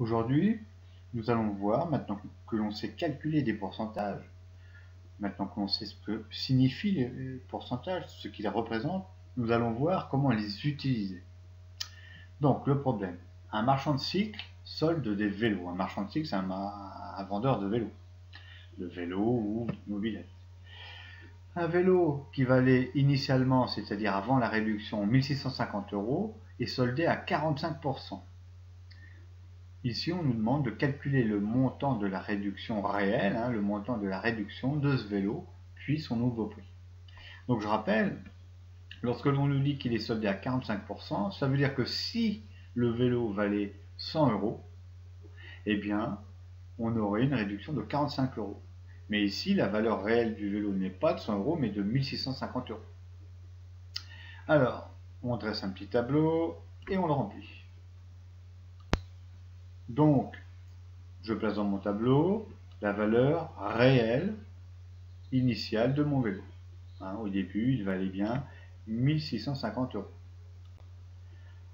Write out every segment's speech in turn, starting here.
Aujourd'hui, nous allons voir, maintenant que l'on sait calculer des pourcentages, maintenant que l'on sait ce que signifient les pourcentages, ce qu'ils représentent, nous allons voir comment les utiliser. Donc, le problème, un marchand de cycle solde des vélos. Un marchand de cycle, c'est un vendeur de vélos. De vélos ou de mobilettes. Un vélo qui valait initialement, c'est-à-dire avant la réduction, 1650 €, est soldé à 45%. Ici, on nous demande de calculer le montant de la réduction réelle, le montant de la réduction de ce vélo, puis son nouveau prix. Donc je rappelle, lorsque l'on nous dit qu'il est soldé à 45%, ça veut dire que si le vélo valait 100 €, eh bien, on aurait une réduction de 45 €. Mais ici, la valeur réelle du vélo n'est pas de 100 €, mais de 1650 €. Alors, on dresse un petit tableau et on le remplit. Donc, je place dans mon tableau la valeur réelle initiale de mon vélo. Au début, il valait bien 1650 €.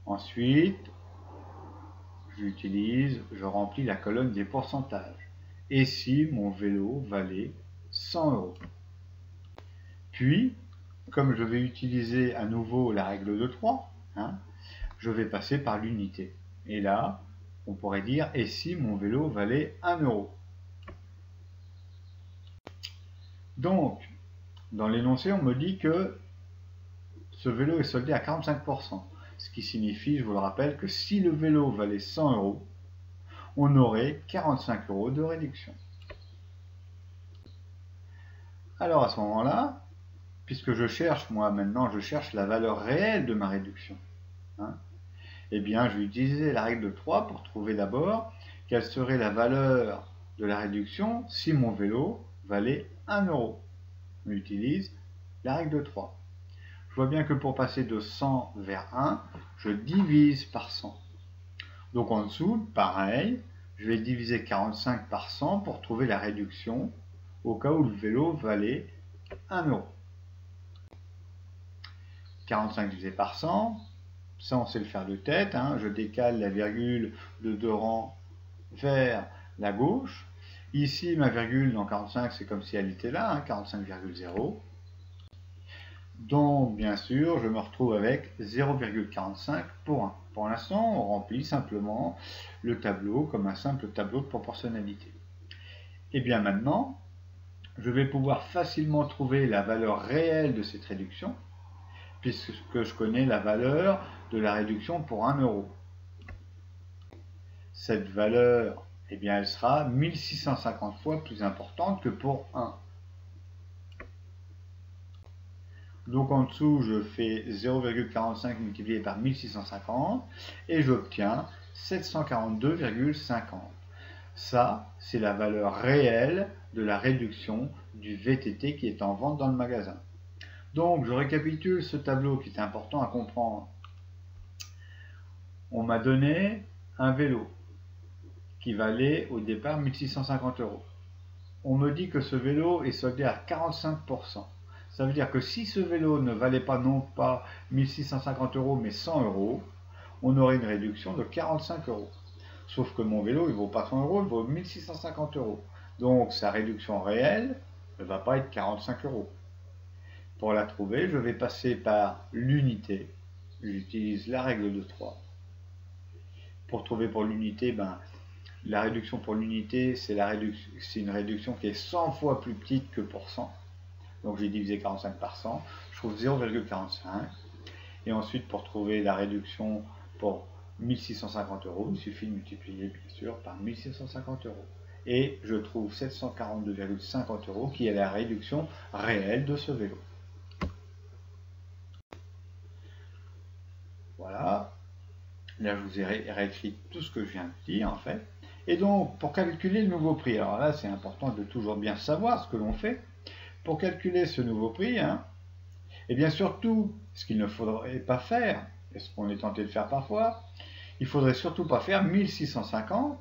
Ensuite, je remplis la colonne des pourcentages. Et si mon vélo valait 100 €. Puis, comme je vais utiliser à nouveau la règle de 3, je vais passer par l'unité. Et là, on pourrait dire, et si mon vélo valait 1 €. Donc, dans l'énoncé, on me dit que ce vélo est soldé à 45%. Ce qui signifie, je vous le rappelle, que si le vélo valait 100 €, on aurait 45 € de réduction. Alors à ce moment-là, puisque je cherche, moi maintenant, je cherche la valeur réelle de ma réduction, eh bien, je vais utiliser la règle de 3 pour trouver d'abord quelle serait la valeur de la réduction si mon vélo valait 1 €. On utilise la règle de 3. Je vois bien que pour passer de 100 vers 1, je divise par 100. Donc en dessous, pareil, je vais diviser 45 par 100 pour trouver la réduction au cas où le vélo valait 1 €. 45 divisé par 100, ça on sait le faire de tête, je décale la virgule de 2 rangs vers la gauche. Ici, ma virgule dans 45, c'est comme si elle était là, 45,0. Donc, bien sûr, je me retrouve avec 0,45 pour 1. Pour l'instant, on remplit simplement le tableau comme un simple tableau de proportionnalité. Et bien maintenant, je vais pouvoir facilement trouver la valeur réelle de cette réduction, puisque je connais la valeur de la réduction pour 1 €. Cette valeur, eh bien, elle sera 1650 fois plus importante que pour 1. Donc en dessous, je fais 0,45 multiplié par 1650 et j'obtiens 742,50. Ça, c'est la valeur réelle de la réduction du VTT qui est en vente dans le magasin. Donc je récapitule ce tableau qui est important à comprendre. On m'a donné un vélo qui valait au départ 1650 €. On me dit que ce vélo est soldé à 45%. Ça veut dire que si ce vélo ne valait pas non pas 1650 € mais 100 €, on aurait une réduction de 45 €. Sauf que mon vélo, il ne vaut pas 100 €, il vaut 1650 €. Donc sa réduction réelle ne va pas être 45 €. Pour la trouver, je vais passer par l'unité. J'utilise la règle de 3. Pour trouver pour l'unité, la réduction pour l'unité, c'est une réduction qui est 100 fois plus petite que pour 100. Donc j'ai divisé 45 par 100, je trouve 0,45. Et ensuite, pour trouver la réduction pour 1650 €, il suffit de multiplier bien sûr par 1650 €. Et je trouve 742,50 € qui est la réduction réelle de ce vélo. Voilà. Là, je vous ai réécrit tout ce que je viens de dire en fait. Et donc, pour calculer le nouveau prix, alors là, c'est important de toujours bien savoir ce que l'on fait. Pour calculer ce nouveau prix, et bien surtout, ce qu'il ne faudrait pas faire, et ce qu'on est tenté de faire parfois, il ne faudrait surtout pas faire 1650,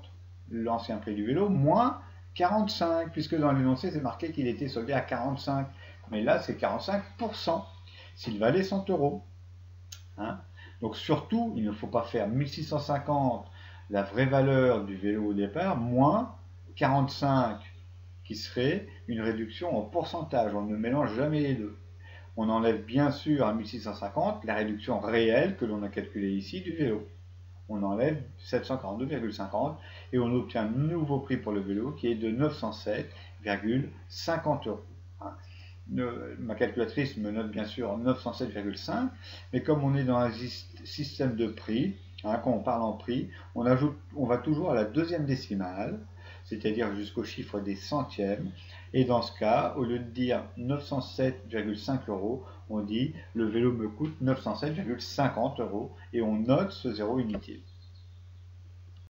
l'ancien prix du vélo, moins 45, puisque dans l'énoncé, c'est marqué qu'il était soldé à 45. Mais là, c'est 45%, s'il valait 100 €. Donc surtout, il ne faut pas faire 1650 la vraie valeur du vélo au départ, moins 45, qui serait une réduction en pourcentage. On ne mélange jamais les deux. On enlève bien sûr à 1650 la réduction réelle que l'on a calculée ici du vélo. On enlève 742,50 et on obtient un nouveau prix pour le vélo qui est de 907,50 euros. Ma calculatrice me note bien sûr 907,5, mais comme on est dans un système de prix, quand on parle en prix, on va toujours à la deuxième décimale, c'est-à-dire jusqu'au chiffre des centièmes, et dans ce cas, au lieu de dire 907,5 euros, on dit le vélo me coûte 907,50 euros et on note ce zéro inutile.